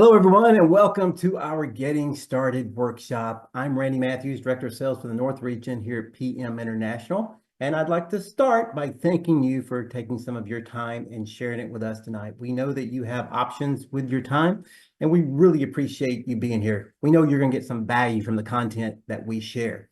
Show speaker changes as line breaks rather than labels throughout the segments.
Hello, everyone, and welcome to our Getting Started workshop. I'm Randy Matthews, Director of Sales for the North Region here at PM International. And I'd like to start by thanking you for taking some of your time and sharing it with us tonight. We know that you have options with your time, and we really appreciate you being here. We know you're going to get some value from the content that we share.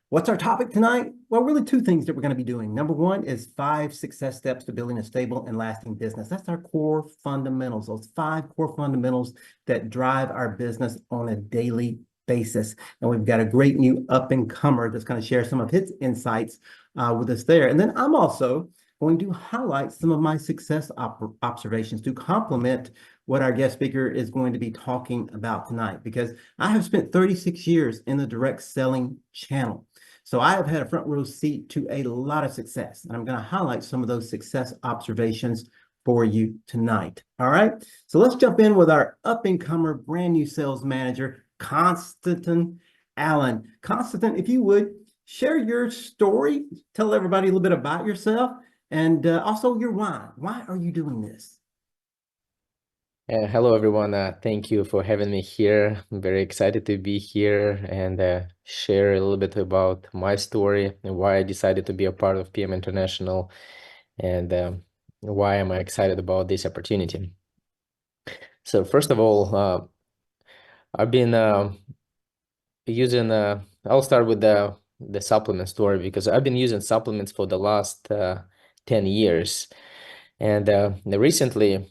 What's our topic tonight? Well, really two things that we're going to be doing. Number one is 5 success steps to building a stable and lasting business. That's our core fundamentals, those 5 core fundamentals that drive our business on a daily basis. And we've got a great new up-and-comer that's going to share some of his insights with us there. And then I'm also going to highlight some of my success observations to complement what our guest speaker is going to be talking about tonight, because I have spent 36 years in the direct selling channel. So I have had a front row seat to a lot of success, and I'm going to highlight some of those success observations for you tonight. All right, so let's jump in with our up-and-comer brand new sales manager, Konstantin Allen. Konstantin, if you would share your story, tell everybody a little bit about yourself, and also your why. Why are you doing this?
Hello, everyone. Thank you for having me here. I'm very excited to be here and share a little bit about my story and why I decided to be a part of PM International and why am I excited about this opportunity. So first of all, I've been using, I'll start with the supplement story, because I've been using supplements for the last 10 years. And recently,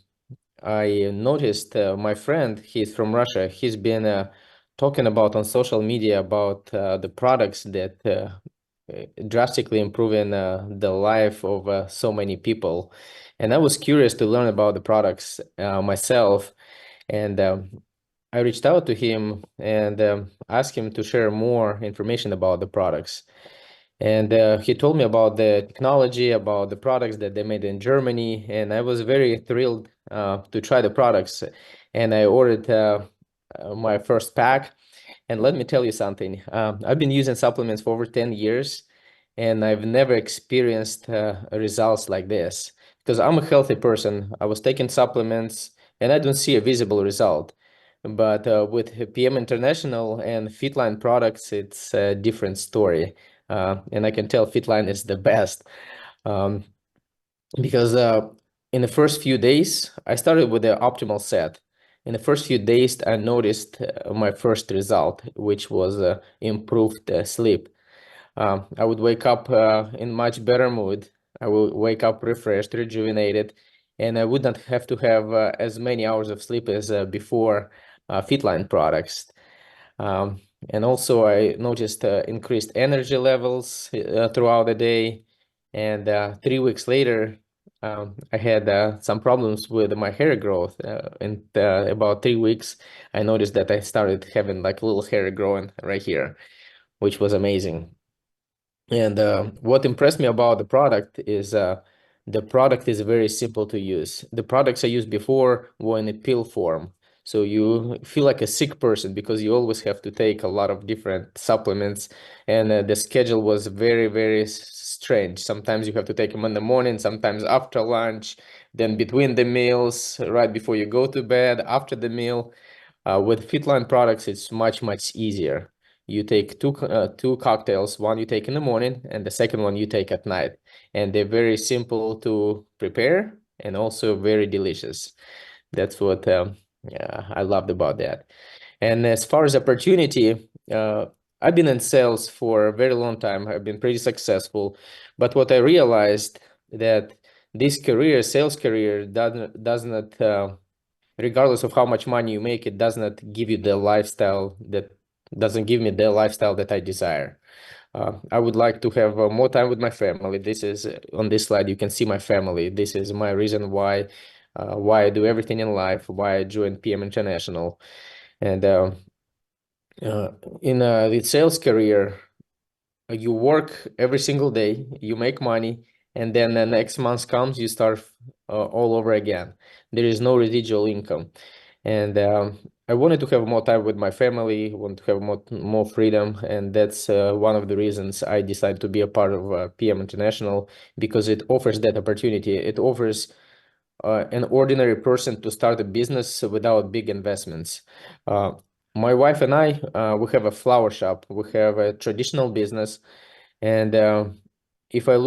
I noticed my friend, he's from Russia, he's been talking about on social media about the products that drastically improving the life of so many people. And I was curious to learn about the products myself. And I reached out to him and asked him to share more information about the products. And he told me about the technology, about the products that they made in Germany, and I was very thrilled to try the products. And I ordered my first pack. And let me tell you something. I've been using supplements for over 10 years, and I've never experienced results like this, because I'm a healthy person. I was taking supplements, and I don't see a visible result. But with PM International and Fitline products, it's a different story. And I can tell Fitline is the best because in the first few days, I started with the optimal set. In the first few days, I noticed my first result, which was improved sleep. I would wake up in much better mood. I would wake up refreshed, rejuvenated, and I would not have to have as many hours of sleep as before Fitline products. And also I noticed increased energy levels throughout the day. And 3 weeks later, I had some problems with my hair growth. In about 3 weeks, I noticed that I started having like little hair growing right here, which was amazing. And what impressed me about the product is very simple to use. The products I used before were in a pill form. So you feel like a sick person because you always have to take a lot of different supplements, and the schedule was very, very strange. Sometimes you have to take them in the morning, sometimes after lunch, then between the meals, right before you go to bed, after the meal. With Fitline products, it's much, much easier. You take two cocktails, one you take in the morning and the second one you take at night. And they're very simple to prepare and also very delicious. That's what I loved about that. And as far as opportunity, I've been in sales for a very long time. I've been pretty successful. But what I realized that this career, sales career, does not regardless of how much money you make, it does not give you the lifestyle that doesn't give me the lifestyle that I desire. I would like to have more time with my family. This is on this slide, you can see my family. This is my reason why I do everything in life, why I joined PM International. And in the sales career, you work every single day, you make money, and then the next month comes, you start all over again. There is no residual income. And I wanted to have more time with my family, want to have more freedom, and that's one of the reasons I decided to be a part of PM International, because it offers that opportunity. It offers an ordinary person to start a business without big investments. My wife and I, we have a flower shop. We have a traditional business, and if I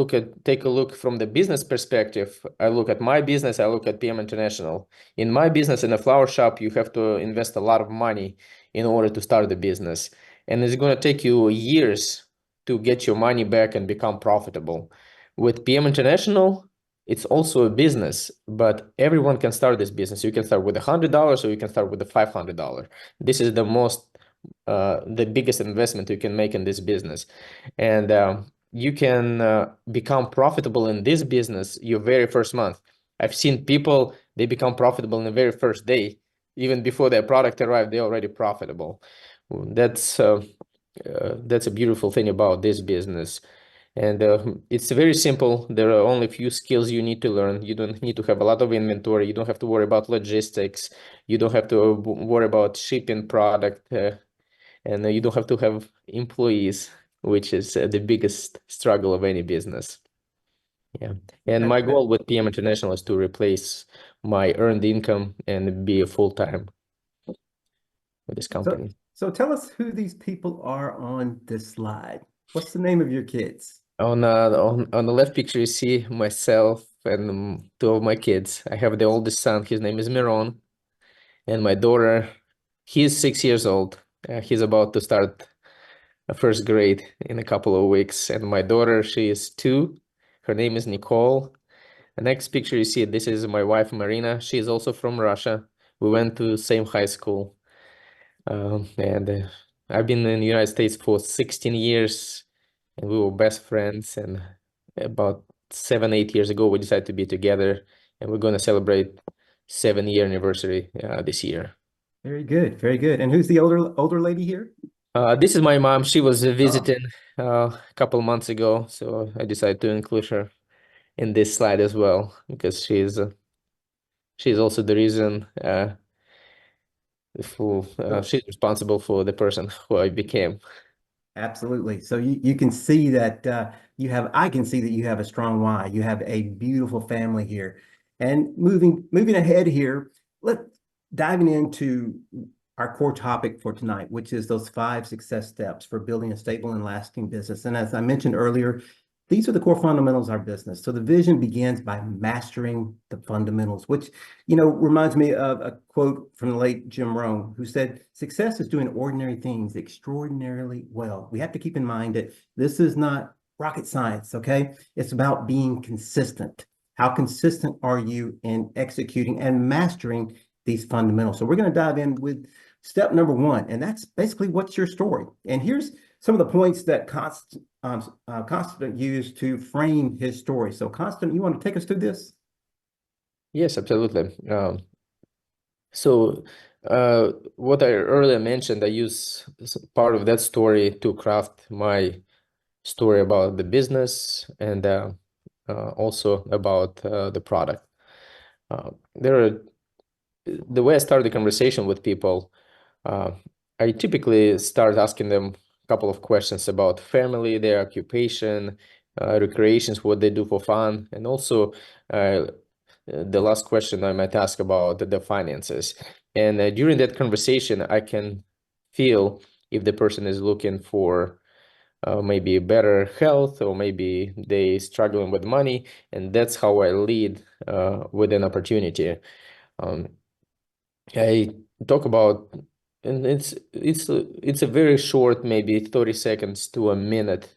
take a look from the business perspective, I look at my business, I look at PM International. In my business, in a flower shop, you have to invest a lot of money in order to start the business, and it's going to take you years to get your money back and become profitable. With PM International, it's also a business, but everyone can start this business. You can start with $100 or you can start with the $500. This is the biggest investment you can make in this business. And you can become profitable in this business your very first month. I've seen people, they become profitable in the very first day. Even before their product arrived, they're already profitable. That's a beautiful thing about this business. And it's very simple. There are only a few skills you need to learn. You don't need to have a lot of inventory. You don't have to worry about logistics. You don't have to worry about shipping product. And you don't have to have employees, which is the biggest struggle of any business. Yeah. And my goal with PM International is to replace my earned income and be a full-time with this company.
So tell us who these people are on this slide. What's the name of your kids?
On the left picture, you see myself and two of my kids. I have the oldest son, his name is Miron, and my daughter, he's 6 years old. He's about to start first grade in a couple of weeks. And my daughter, she is 2. Her name is Nicole. The next picture you see, this is my wife, Marina. She is also from Russia. We went to the same high school. And I've been in the United States for 16 years. And we were best friends, and about 7-8 years ago we decided to be together, and we're going to celebrate 7-year anniversary this year.
Very good, very good. And who's the older lady here?
This is my mom. She was visiting a couple months ago, so I decided to include her in this slide as well, because she's also the reason she's responsible for the person who I became.
Absolutely. So you can see that I can see that you have a strong why. You have a beautiful family here. And moving ahead here, diving into our core topic for tonight, which is those 5 success steps for building a stable and lasting business. And as I mentioned earlier, these are the core fundamentals of our business. So the vision begins by mastering the fundamentals, which, reminds me of a quote from the late Jim Rohn, who said, "Success is doing ordinary things extraordinarily well." We have to keep in mind that this is not rocket science, okay? It's about being consistent. How consistent are you in executing and mastering these fundamentals? So we're going to dive in with step number 1, and that's basically, what's your story? And here's some of the points that Konstantin used to frame his story. So Konstantin, you want to take us through this?
Yes, absolutely. So what I earlier mentioned, I use part of that story to craft my story about the business and also about the product. The way I start the conversation with people, I typically start asking them a couple of questions about family, their occupation, recreations, what they do for fun, and also the last question I might ask about the finances. And during that conversation, I can feel if the person is looking for maybe better health, or maybe they struggling with money, and that's how I lead with an opportunity. I talk about, and it's a very short, maybe 30 seconds to a minute,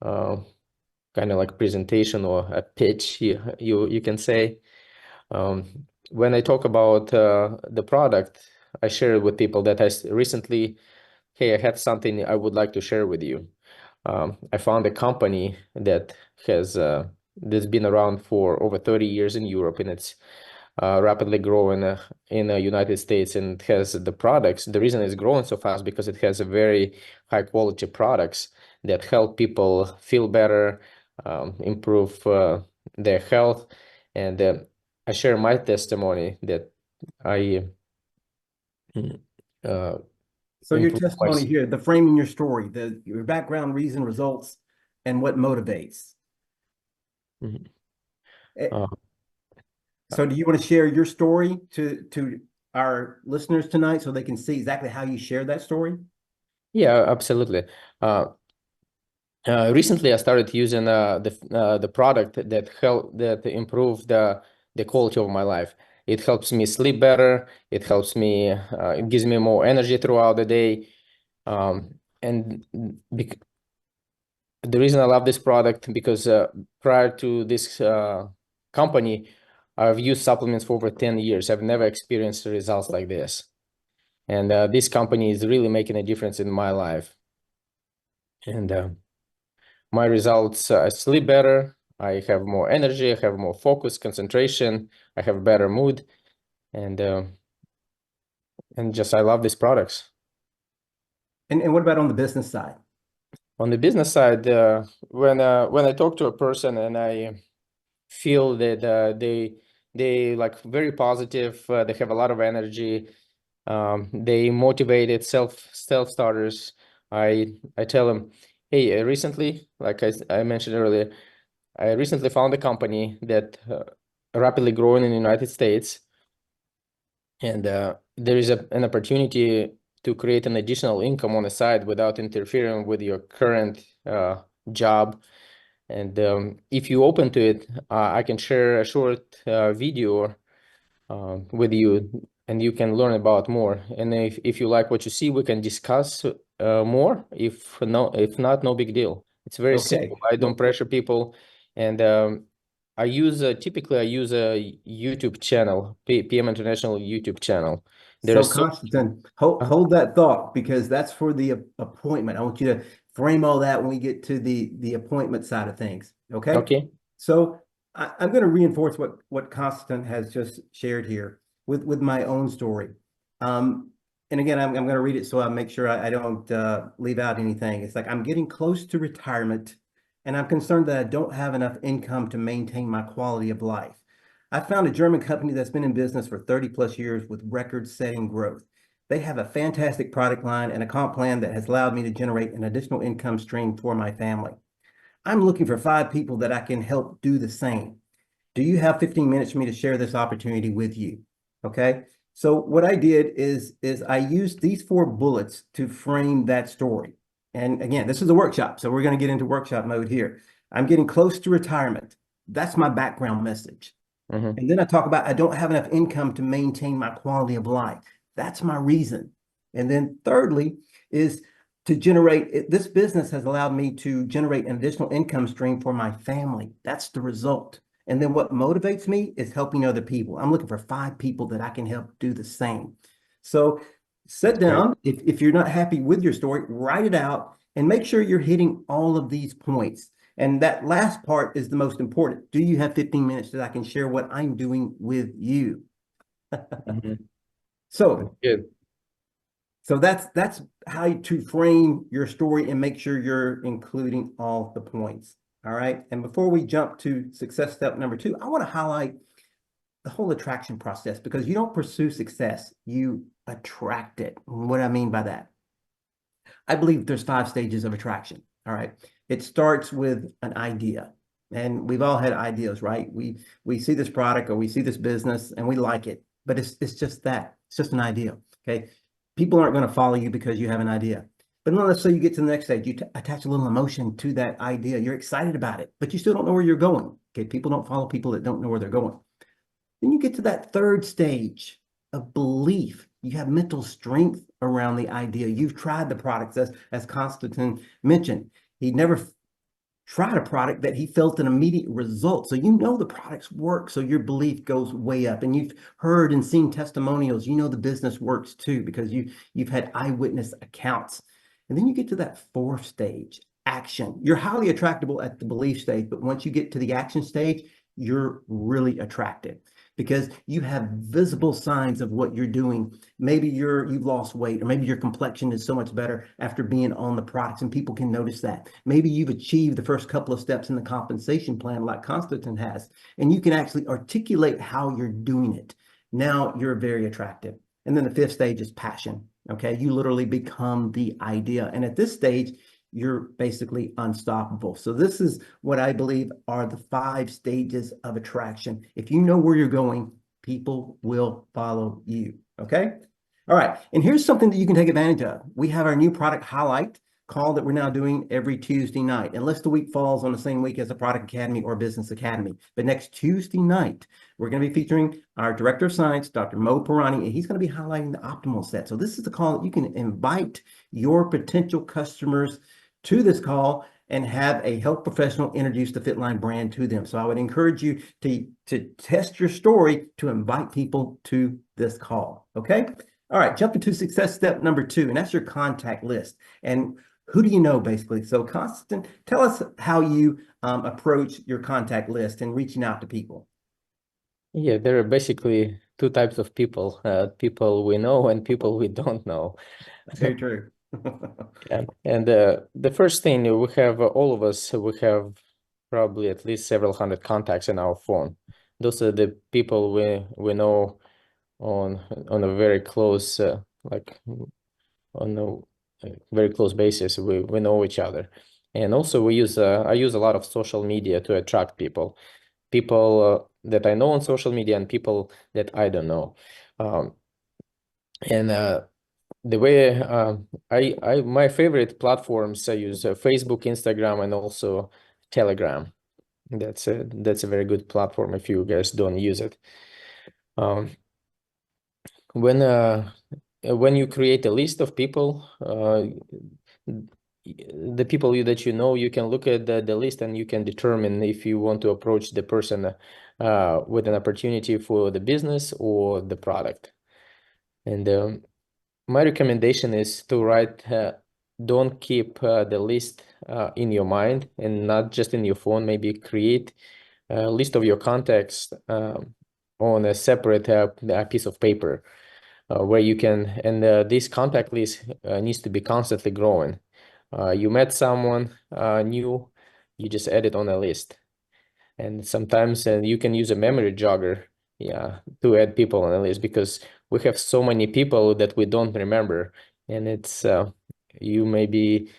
kind of like presentation or a pitch, you can say. When I talk about the product, I share it with people that I recently, hey, I have something I would like to share with you. I found a company that that's been around for over 30 years in Europe, and it's rapidly growing in the United States, and it has the products. The reason it's growing so fast because it has a very high quality products that help people feel better, improve their health. And I share my testimony that I
so your testimony here, the framing your story, your background, reason, results, and what motivates.
Mm-hmm.
So do you want to share your story to our listeners tonight so they can see exactly how you share that story?
Yeah, absolutely. Recently, I started using the product that improved the quality of my life. It helps me sleep better. It helps me. It gives me more energy throughout the day. And the reason I love this product because prior to this company, I've used supplements for over 10 years. I've never experienced results like this. And this company is really making a difference in my life. And my results, I sleep better. I have more energy. I have more focus, concentration. I have better mood. And just I love these products.
And what about on the business side?
On the business side, when I talk to a person and I feel that they like very positive, they have a lot of energy, they motivated self-starters. I tell them, hey, recently, like I mentioned earlier, I recently found a company that rapidly growing in the United States, and there is an opportunity to create an additional income on the side without interfering with your current job. And if you open to it, I can share a short video with you, and you can learn about more. And if you like what you see, we can discuss more. If not, no big deal. It's very simple. I don't pressure people, and I use typically I use a YouTube channel, PM International YouTube channel.
So Konstantin, hold that thought because that's for the appointment. I want you to frame all that when we get to the appointment side of things. Okay.
Okay.
So I'm going to reinforce what Konstantin has just shared here with my own story. And again, I'm going to read it so I make sure I don't leave out anything. It's like I'm getting close to retirement, and I'm concerned that I don't have enough income to maintain my quality of life. I found a German company that's been in business for 30 plus years with record-setting growth. They have a fantastic product line and a comp plan that has allowed me to generate an additional income stream for my family. I'm looking for 5 people that I can help do the same. Do you have 15 minutes for me to share this opportunity with you? Okay. So what I did is I used these 4 bullets to frame that story. And again, this is a workshop, so we're going to get into workshop mode here. I'm getting close to retirement. That's my background message. And then I talk about I don't have enough income to maintain my quality of life. That's my reason. And then thirdly is to generate, this business has allowed me to generate an additional income stream for my family. That's the result. And then what motivates me is helping other people. I'm looking for 5 people that I can help do the same. So sit down. If you're not happy with your story, write it out and make sure you're hitting all of these points. And that last part is the most important. Do you have 15 minutes that I can share what I'm doing with you? So
good.
So that's how to frame your story and make sure you're including all the points. All right. And before we jump to success step number 2, I want to highlight the whole attraction process because you don't pursue success, you attract it. What do I mean by that? I believe there's 5 stages of attraction. All right. It starts with an idea. And we've all had ideas, right? We see this product or we see this business and we like it, but it's just that. It's just an idea. Okay. People aren't going to follow you because you have an idea. But then let's say you get to the next stage, you attach a little emotion to that idea. You're excited about it, but you still don't know where you're going. Okay. People don't follow people that don't know where they're going. Then you get to that 3rd stage of belief. You have mental strength around the idea. You've tried the products, as Konstantin mentioned. He never tried a product that he felt an immediate result. So you know the products work. So your belief goes way up. And you've heard and seen testimonials. You know the business works too because you've had eyewitness accounts. And then you get to that 4th stage, action. You're highly attractable at the belief stage, but once you get to the action stage, you're really attractive because you have visible signs of what you're doing. Maybe you've lost weight, or maybe your complexion is so much better after being on the products and people can notice that. Maybe you've achieved the first couple of steps in the compensation plan like Konstantin has, and you can actually articulate how you're doing it. Now you're very attractive. And then the 5th stage is passion. Okay. You literally become the idea. And at this stage, you're basically unstoppable. So this is what I believe are the 5 stages of attraction. If you know where you're going, people will follow you. Okay. All right. And here's something that you can take advantage of. We have our new product highlight call that we're now doing every Tuesday night, unless the week falls on the same week as the Product Academy or Business Academy. But next Tuesday night, we're going to be featuring our Director of Science, Dr. Mo Pirani, and he's going to be highlighting the optimal set. So this is the call that you can invite your potential customers to this call and have a health professional introduce the Fitline brand to them. So I would encourage you to test your story to invite people to this call. Okay. All right. Jump into success step number 2, and that's your contact list. And who do you know, basically? So Konstantin, tell us how you approach your contact list and reaching out to people.
Yeah, there are basically 2 types of people, people we know and people we don't know.
Very true.
Yeah. And the first thing, we have all of us, we have probably at least several hundred contacts in our phone. Those are the people we know on a very close on a very close basis. We know each other, and also I use a lot of social media to attract people that I know on social media and people that I don't know. And the way my favorite platforms, I use Facebook, Instagram, and also Telegram. That's a very good platform if you guys don't use it. When you create a list of people, the people that you know, you can look at the list and you can determine if you want to approach the person with an opportunity for the business or the product. And my recommendation is to write, don't keep the list in your mind and not just in your phone. Maybe create a list of your contacts on a separate piece of paper where you can, and this contact list needs to be constantly growing. You met someone new, you just add it on a list. And sometimes you can use a memory jogger, to add people on a list, because we have so many people that we don't remember. And it's you may be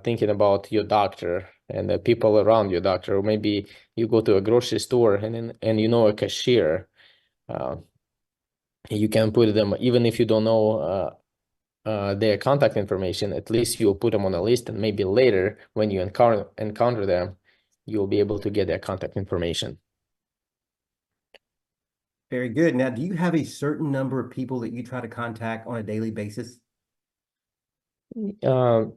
thinking about your doctor and the people around your doctor, or maybe you go to a grocery store and you know a cashier. You can put them, even if you don't know their contact information, at least you'll put them on a list, and maybe later when you encounter them, you'll be able to get their contact information.
Very good. Now, do you have a certain number of people that you try to contact on a daily basis?
In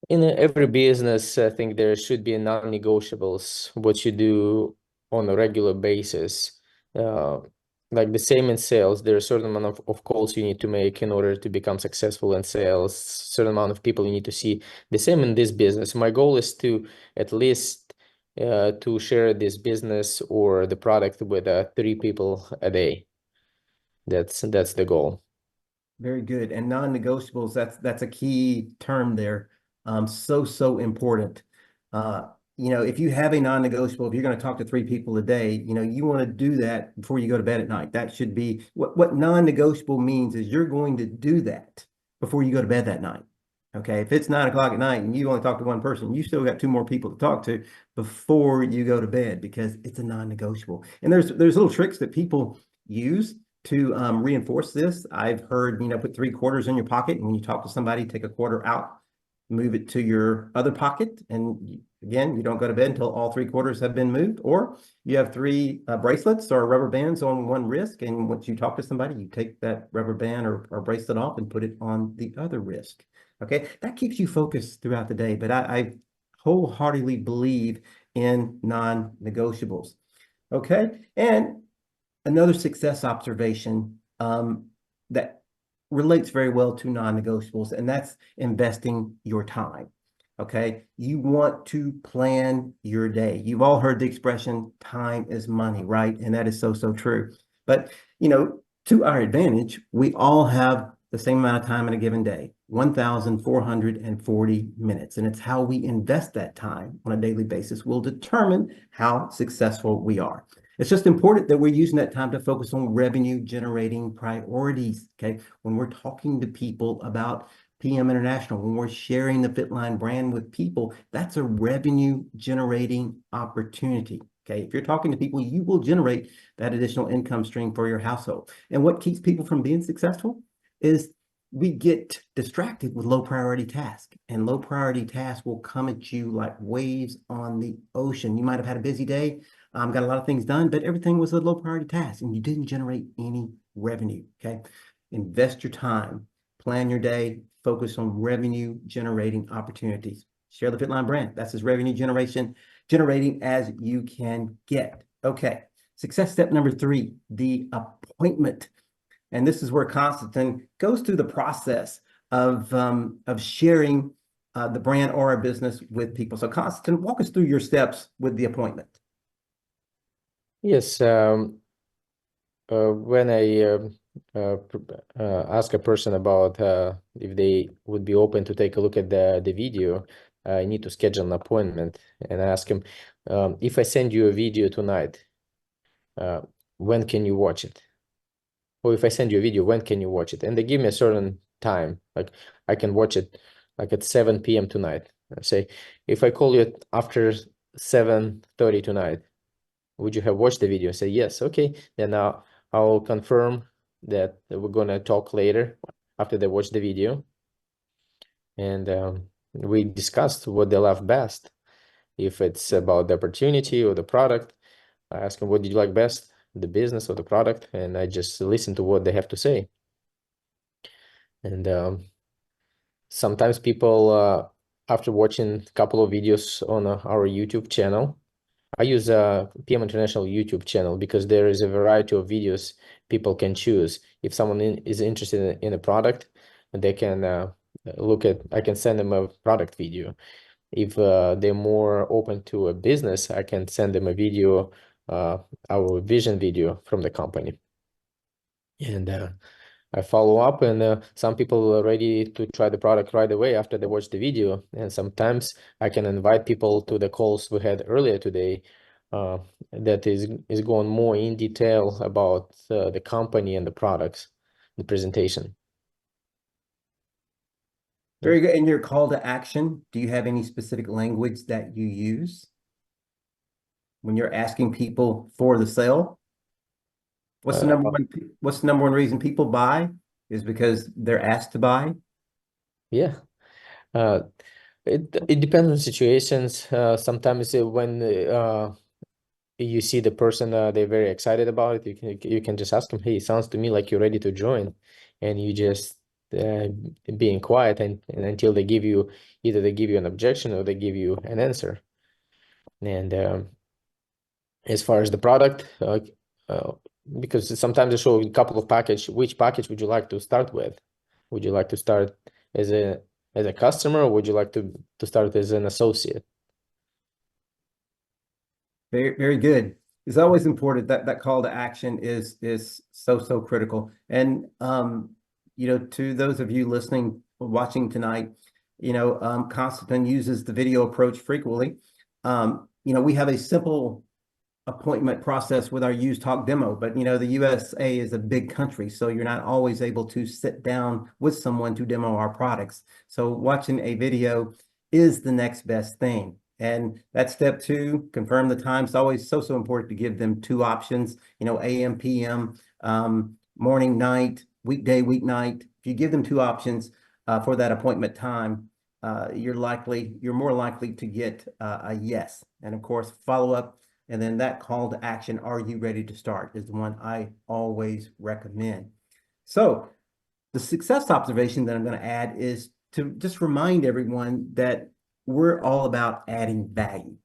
every business, I think there should be non-negotiables, what you do on a regular basis. Like the same in sales, there are a certain amount of calls you need to make in order to become successful in sales, certain amount of people you need to see. The same in this business. My goal is to at least to share this business or the product with 3 people a day. That's the goal.
Very good. And non-negotiables, that's a key term there. So important. If you have a non-negotiable, if you're going to talk to 3 people a day, you want to do that before you go to bed at night. That should be what non-negotiable means, is you're going to do that before you go to bed that night. Okay. If it's 9 o'clock at night and you only talk to 1 person, you still got 2 more people to talk to before you go to bed, because it's a non-negotiable. And there's little tricks that people use to reinforce this. I've heard, put 3 quarters in your pocket, and when you talk to somebody, take a quarter out, move it to your other pocket. And again, you don't go to bed until all 3 quarters have been moved. Or you have 3 bracelets or rubber bands on one wrist, and once you talk to somebody, you take that rubber band or bracelet off and put it on the other wrist. Okay, that keeps you focused throughout the day. But I wholeheartedly believe in non-negotiables. Okay, and another success observation that relates very well to non-negotiables, and that's investing your time. Okay, you want to plan your day. You've all heard the expression, time is money, right? And that is so true. But, to our advantage, we all have the same amount of time in a given day, 1,440 minutes. And it's how we invest that time on a daily basis will determine how successful we are. It's just important that we're using that time to focus on revenue generating priorities. Okay. When we're talking to people about PM International, when we're sharing the Fitline brand with people, that's a revenue generating opportunity. Okay, if you're talking to people, you will generate that additional income stream for your household. And what keeps people from being successful is we get distracted with low priority tasks, and low priority tasks will come at you like waves on the ocean. You might have had a busy day, got a lot of things done, but everything was a low priority task and you didn't generate any revenue. Okay, invest your time, plan your day, focus on revenue generating opportunities. Share the Fitline brand. That's as revenue generating as you can get. Okay, success step number 3, the appointment. And this is where Konstantin goes through the process of sharing the brand or our business with people. So Konstantin, walk us through your steps with the appointment.
Yes, when I ask a person about if they would be open to take a look at the video, I need to schedule an appointment and ask him, if I send you a video tonight, when can you watch it? Or if I send you a video, when can you watch it? And they give me a certain time, like I can watch it like at 7 p.m. tonight. I say, if I call you after 7:30 tonight, would you have watched the video? I say, yes. Okay, then I'll confirm that we're gonna talk later after they watch the video. And we discussed what they love best. If it's about the opportunity or the product, I ask them, what did you like best, the business or the product? And I just listen to what they have to say. And sometimes people, after watching a couple of videos on our YouTube channel, I use a PM International YouTube channel because there is a variety of videos people can choose. If someone is interested in a product, they can I can send them a product video. If they're more open to a business, I can send them a video, our vision video from the company. And I follow up, and some people are ready to try the product right away after they watch the video. And sometimes I can invite people to the calls we had earlier today that is going more in detail about the company and the products, the presentation.
Very good. And your call to action, do you have any specific language that you use when you're asking people for the sale? What's the number one reason people buy? Is because they're asked to buy?
Yeah. It depends on situations. Sometimes when you see the person, they're very excited about it, you can just ask them, hey, it sounds to me like you're ready to join, and you just being quiet and until they give you either an objection or they give you an answer. And as far as the product, because sometimes they show a couple of package, which package would you like to start with? Would you like to start as a customer, or would you like to start as an associate?
Very, very good. It's always important that that call to action is so critical. And to those of you listening, watching tonight, Konstantin uses the video approach frequently. We have a simple appointment process with our Use Talk demo, but the USA is a big country, so you're not always able to sit down with someone to demo our products. So watching a video is the next best thing. And that's step 2, confirm the time. It's always so important to give them 2 options, AM, PM, morning, night, weekday, weeknight. If you give them 2 options for that appointment time, you're more likely to get a yes. And of course, follow up. And then that call to action, are you ready to start, is the one I always recommend. So the success observation that I'm going to add is to just remind everyone that we're all about adding value,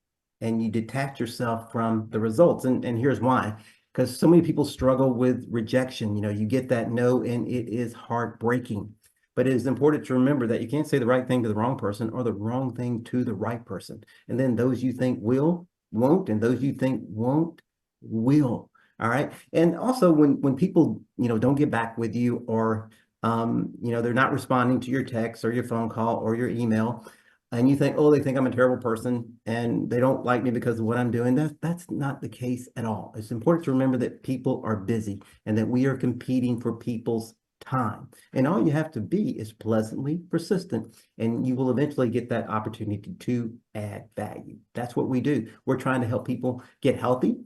and you detach yourself from the results. And here's why, because so many people struggle with rejection. You get that no, and it is heartbreaking. But it is important to remember that you can't say the right thing to the wrong person or the wrong thing to the right person. And then those you think will, won't, and those you think won't, will. All right. And also when people, don't get back with you, or, they're not responding to your text or your phone call or your email, and you think, oh, they think I'm a terrible person and they don't like me because of what I'm doing, that's not the case at all. It's important to remember that people are busy and that we are competing for people's time. And all you have to be is pleasantly persistent, and you will eventually get that opportunity to add value. That's what we do. We're trying to help people get healthy,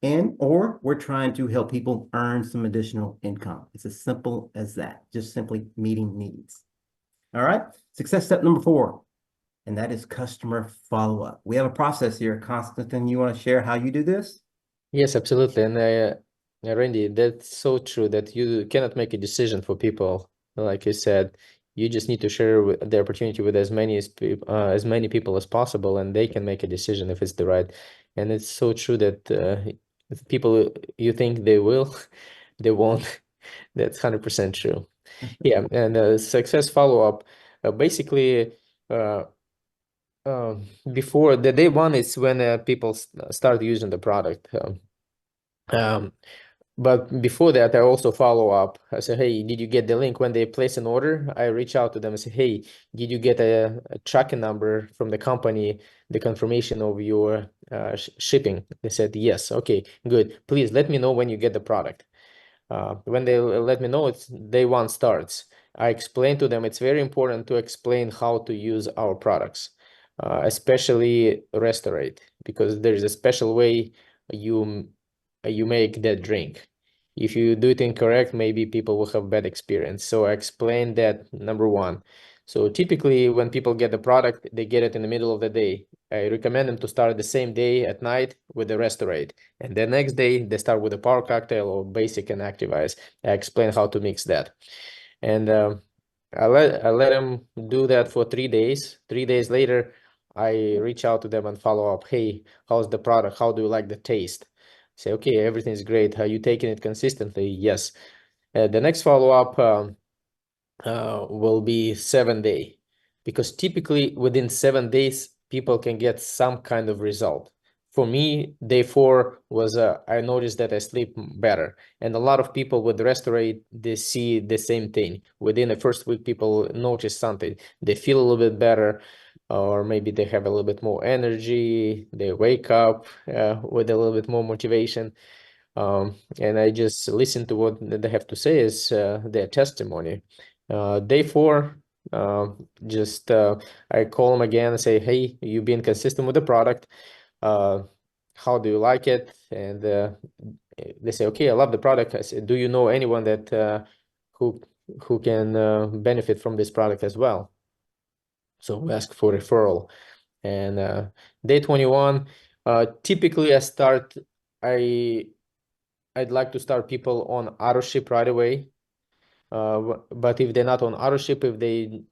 or we're trying to help people earn some additional income. It's as simple as that, just simply meeting needs. All right, success step number 4, and that is customer follow-up. We have a process here. Konstantin, you want to share how you do this?
Yes, absolutely. And Randy, that's so true that you cannot make a decision for people. Like you said, you just need to share the opportunity with as many people as possible, and they can make a decision if it's the right. And it's so true that if people you think they will, they won't. That's 100% true. Yeah, and success follow-up, basically, before the day one is when people start using the product. But before that, I also follow up. I say, hey, did you get the link? When they place an order, I reach out to them and say, hey, did you get a tracking number from the company, the confirmation of your shipping? They said, yes. Okay, good. Please let me know when you get the product. When they let me know, it's day one starts. I explain to them, it's very important to explain how to use our products, especially Restorate, because there is a special way you make that drink. If you do it incorrect, maybe people will have bad experience. So I explained that, number one. So typically when people get the product, they get it in the middle of the day. I recommend them to start the same day at night with the Restorate. And the next day they start with a power cocktail or basic and active ice. I explain how to mix that. And I let them do that for 3 days. 3 days later, I reach out to them and follow up. Hey, how's the product? How do you like the taste? Say, okay, everything's great. Are you taking it consistently? Yes. The next follow-up will be 7 day, because typically within 7 days, people can get some kind of result. For me, day 4 was I noticed that I sleep better, and a lot of people with Restorate, they see the same thing. Within the first week, people notice something. They feel a little bit better, or maybe they have a little bit more energy. They wake up with a little bit more motivation. And I just listen to what they have to say as their testimony. Day 4, I call them again and say, hey, you've been consistent with the product. How do you like it? And they say, okay, I love the product. I say, do you know anyone that who can benefit from this product as well? So we ask for referral. And day 21, typically I'd like to start people on auto ship right away. But if they're not on auto ship, if they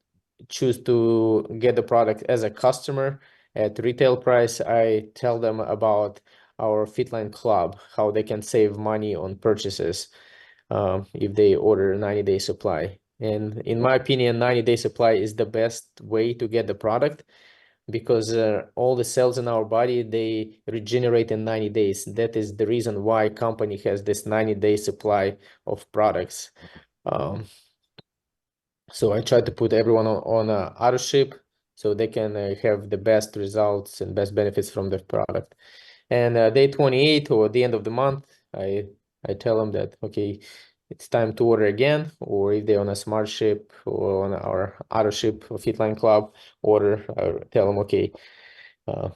choose to get the product as a customer at retail price, I tell them about our Fitline Club, how they can save money on purchases if they order a 90-day supply. And in my opinion, 90-day supply is the best way to get the product, because all the cells in our body, they regenerate in 90 days. That is the reason why company has this 90-day supply of products. So I try to put everyone on auto ship so they can have the best results and best benefits from the product. And day 28 or the end of the month, I tell them that, okay, it's time to order again, or if they're on a smart ship or on our auto ship or Fitline Club order, I tell them, okay, that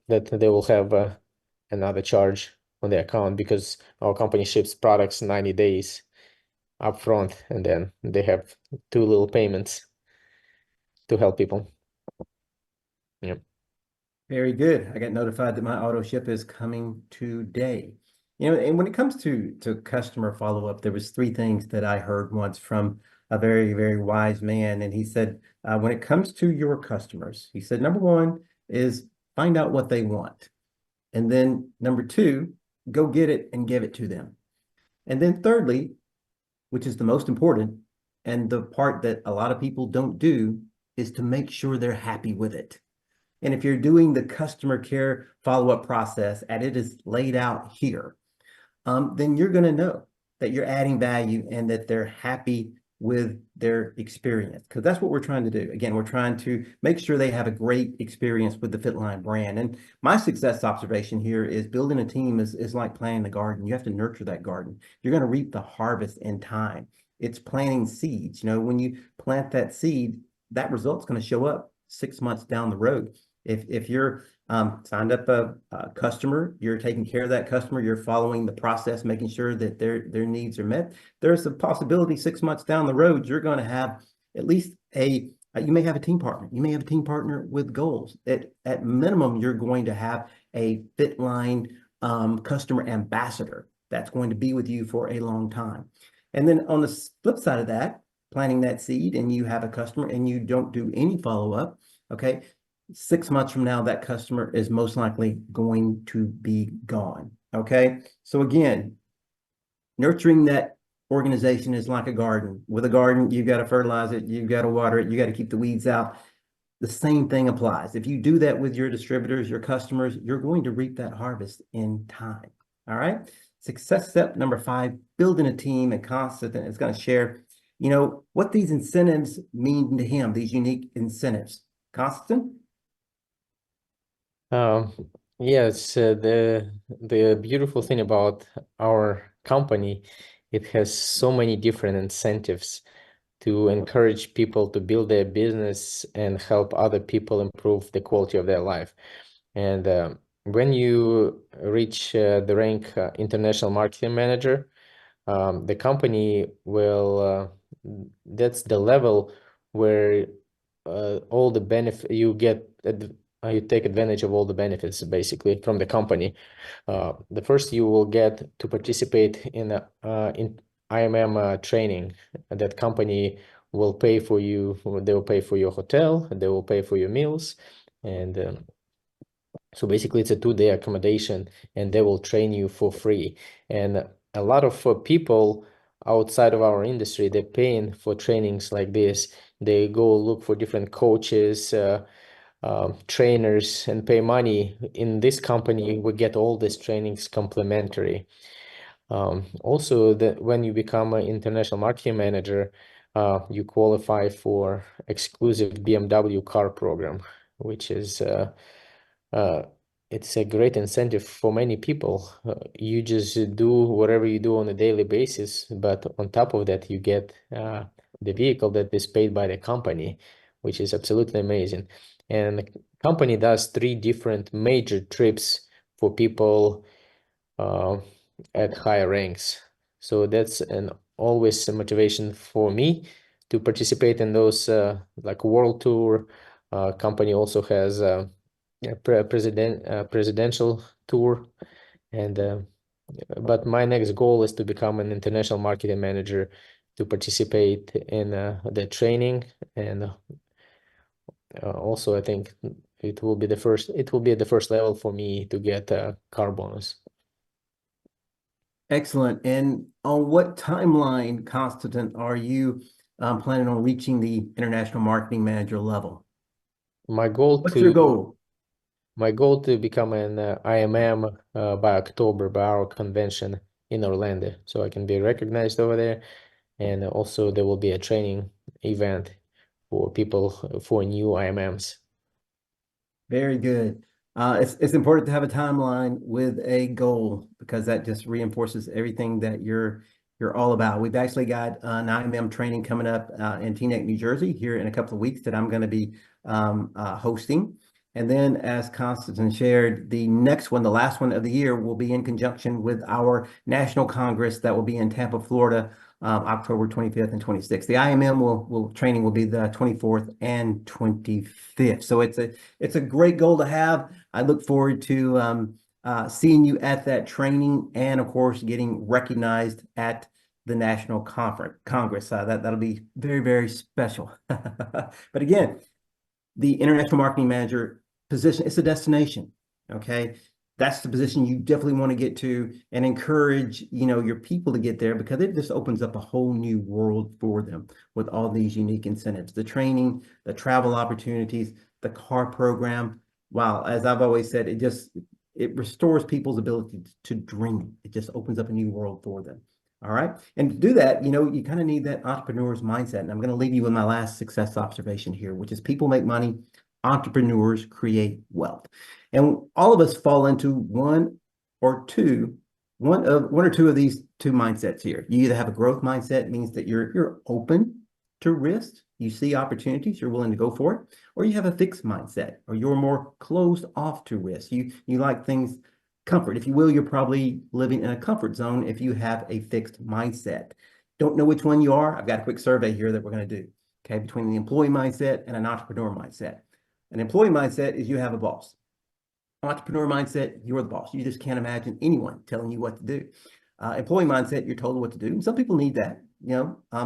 they will have another charge on the account, because our company ships products 90 days upfront, and then they have 2 little payments to help people. Yeah.
Very good. I got notified that my auto ship is coming today. And when it comes to customer follow-up, there was 3 things that I heard once from a very, very wise man. And he said, when it comes to your customers, he said, number 1 is find out what they want. And then number 2, go get it and give it to them. And then thirdly, which is the most important, and the part that a lot of people don't do, is to make sure they're happy with it. And if you're doing the customer care follow-up process and it is laid out here, then you're going to know that you're adding value and that they're happy with their experience, because that's what we're trying to do. Again, we're trying to make sure they have a great experience with the FitLine brand. And my success observation here is building a team is like planting the garden. You have to nurture that garden. You're going to reap the harvest in time. It's planting seeds. You know, when you plant that seed, that result's going to show up 6 months down the road. If you're signed up a customer, you're taking care of that customer, you're following the process, making sure that their needs are met, there's a possibility 6 months down the road, you're going to have at least you may have a team partner. You may have a team partner with goals. At minimum, you're going to have a FitLine customer ambassador that's going to be with you for a long time. And then on the flip side of that, planting that seed and you have a customer and you don't do any follow-up, okay, 6 months from now, that customer is most likely going to be gone, okay? So again, nurturing that organization is like a garden. With a garden, you've got to fertilize it, you've got to water it, you got to keep the weeds out. The same thing applies. If you do that with your distributors, your customers, you're going to reap that harvest in time, all right? Success step number 5, building a team. And Konstantin is going to share, you know, what these incentives mean to him, these unique incentives. Konstantin?
Yes, the beautiful thing about our company, it has so many different incentives to encourage people to build their business and help other people improve the quality of their life. And when you reach the rank international marketing manager, the company will that's the level where all the benefit you get, you take advantage of all the benefits basically from the company. The first, you will get to participate in IMM training. That company will pay for you. They will pay for your hotel, they will pay for your meals, and so basically it's a 2-day accommodation, and they will train you for free. And a lot of people outside of our industry, they're paying for trainings like this. They go look for different coaches, trainers, and pay money. In this company, we get all these trainings complimentary. Also, when you become an international marketing manager, you qualify for exclusive BMW car program, which is it's a great incentive for many people. You just do whatever you do on a daily basis, but on top of that, you get the vehicle that is paid by the company, which is absolutely amazing. And the company does 3 different major trips for people at higher ranks. So that's always a motivation for me to participate in those, like world tour. Company also has a presidential tour, and but my next goal is to become an international marketing manager, to participate in the training, and also I think it will be at the first level for me to get a car bonus.
Excellent. And on what timeline, Konstantin, are you planning on reaching the international marketing manager level? What's your goal?
My goal to become an IMM by October, by our convention in Orlando, so I can be recognized over there. And also there will be a training event for people, for new IMMs.
Very good. It's important to have a timeline with a goal, because that just reinforces everything that you're all about. We've actually got an IMM training coming up in Teaneck, New Jersey here in a couple of weeks that I'm going to be hosting. And then, as Konstantin shared, the next one, the last one of the year, will be in conjunction with our National Congress that will be in Tampa, Florida, October 25th and 26th. The IMM training will be the 24th and 25th. So it's a great goal to have. I look forward to seeing you at that training, and of course getting recognized at the National Congress. That'll be very, very special. But again, the international marketing manager position, it's a destination. Okay. That's the position you definitely want to get to, and encourage, your people to get there, because it just opens up a whole new world for them with all these unique incentives, the training, the travel opportunities, the car program. Wow. As I've always said, it restores people's ability to dream. It just opens up a new world for them. All right. And to do that, you kind of need that entrepreneur's mindset. And I'm going to leave you with my last success observation here, which is people make money, entrepreneurs create wealth. And all of us fall into one or two of these two mindsets here. You either have a growth mindset, means that you're open to risk, you see opportunities, you're willing to go for it, or you have a fixed mindset, or you're more closed off to risk. You like things comfort, if you will. You're probably living in a comfort zone if you have a fixed mindset. Don't know which one you are? I've got a quick survey here that we're going to do, okay, between the employee mindset and an entrepreneur mindset. An employee mindset is you have a boss. Entrepreneur mindset, you're the boss. You just can't imagine anyone telling you what to do. Employee mindset, you're told what to do. And some people need that,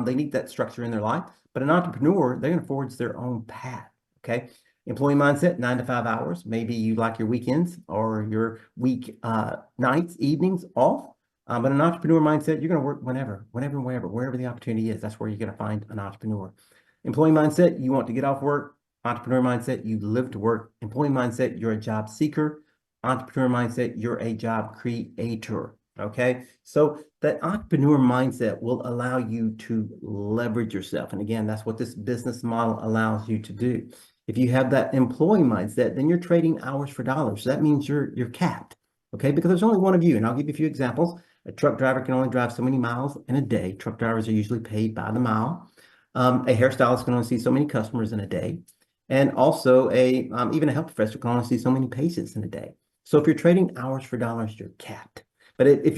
they need that structure in their life. But an entrepreneur, they're going to forge their own path, okay? Employee mindset, 9 to 5 hours. Maybe you like your weekends or your week nights, evenings off. But an entrepreneur mindset, you're going to work wherever the opportunity is. That's where you're going to find an entrepreneur. Employee mindset, you want to get off work. Entrepreneur mindset, you live to work. Employee mindset, you're a job seeker. Entrepreneur mindset, you're a job creator. Okay, so that entrepreneur mindset will allow you to leverage yourself. And again, that's what this business model allows you to do. If you have that employee mindset, then you're trading hours for dollars. So that means you're capped, okay? Because there's only one of you. And I'll give you a few examples. A truck driver can only drive so many miles in a day. Truck drivers are usually paid by the mile. A hairstylist can only see so many customers in a day. And also even a health professor can only see so many patients in a day. So if you're trading hours for dollars, you're capped. But if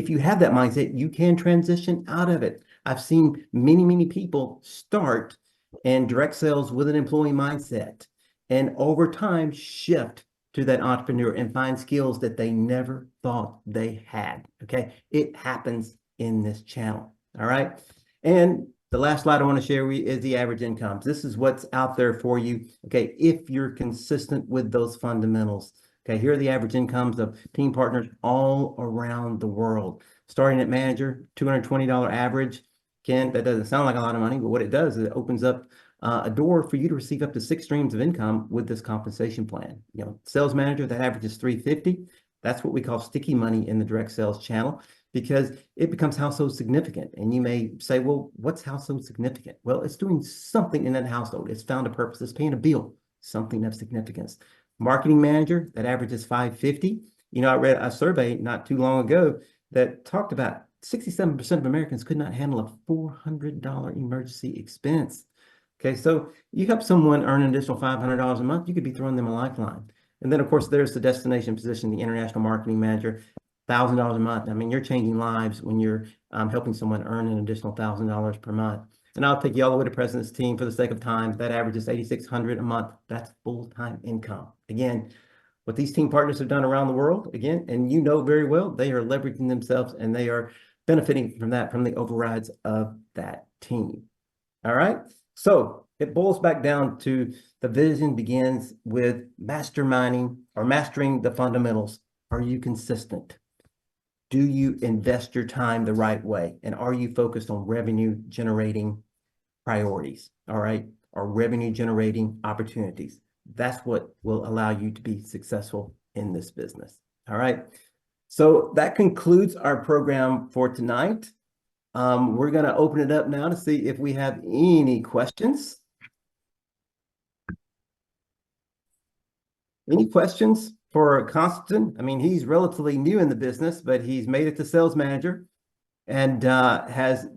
you have that mindset, you can transition out of it. I've seen many people start in direct sales with an employee mindset, and over time shift to that entrepreneur and find skills that they never thought they had. Okay, it happens in this channel. All right, and the last slide I want to share with you is the average incomes. This is what's out there for you. Okay, if you're consistent with those fundamentals. Okay, here are the average incomes of team partners all around the world. Starting at manager, $220 average. Again, that doesn't sound like a lot of money, but what it does is it opens up a door for you to receive up to 6 streams of income with this compensation plan. Sales manager, that average is $350. That's what we call sticky money in the direct sales channel, because it becomes household significant. And you may say, well, what's household significant? Well, it's doing something in that household. It's found a purpose. It's paying a bill, something of significance. Marketing manager, that average is $550. I read a survey not too long ago that talked about 67% of Americans could not handle a $400 emergency expense. Okay, so you help someone earn an additional $500 a month, you could be throwing them a lifeline. And then, of course, there's the destination position, the international marketing manager, $1,000 a month. I mean, you're changing lives when you're helping someone earn an additional $1,000 per month. And I'll take you all the way to president's team for the sake of time. That average is $8,600 a month. That's full-time income. Again, what these team partners have done around the world, again, and you know very well, they are leveraging themselves and they are benefiting from that, from the overrides of that team. All right. So it boils back down to the vision begins with masterminding or mastering the fundamentals. Are you consistent? Do you invest your time the right way? And are you focused on revenue generating priorities? All right. Or revenue generating opportunities? That's what will allow you to be successful in this business. All right. So that concludes our program for tonight. We're going to open it up now to see if we have any questions. Any questions for Konstantin? I mean, he's relatively new in the business, but he's made it to sales manager and has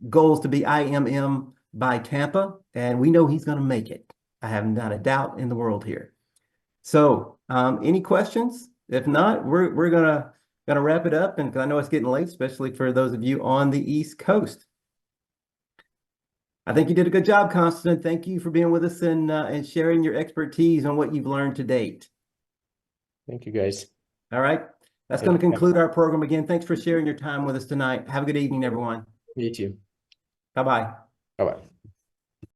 goals to be IMM by Tampa, and we know he's going to make it. I have not a doubt in the world here. So any questions? If not, we're gonna wrap it up, and I know it's getting late, especially for those of you on the East Coast. I think you did a good job, Konstantin. Thank you for being with us and sharing your expertise on what you've learned to date.
Thank you, guys.
All right. That's going to conclude our program. Again, thanks for sharing your time with us tonight. Have a good evening, everyone.
You too.
Bye-bye.
Bye-bye.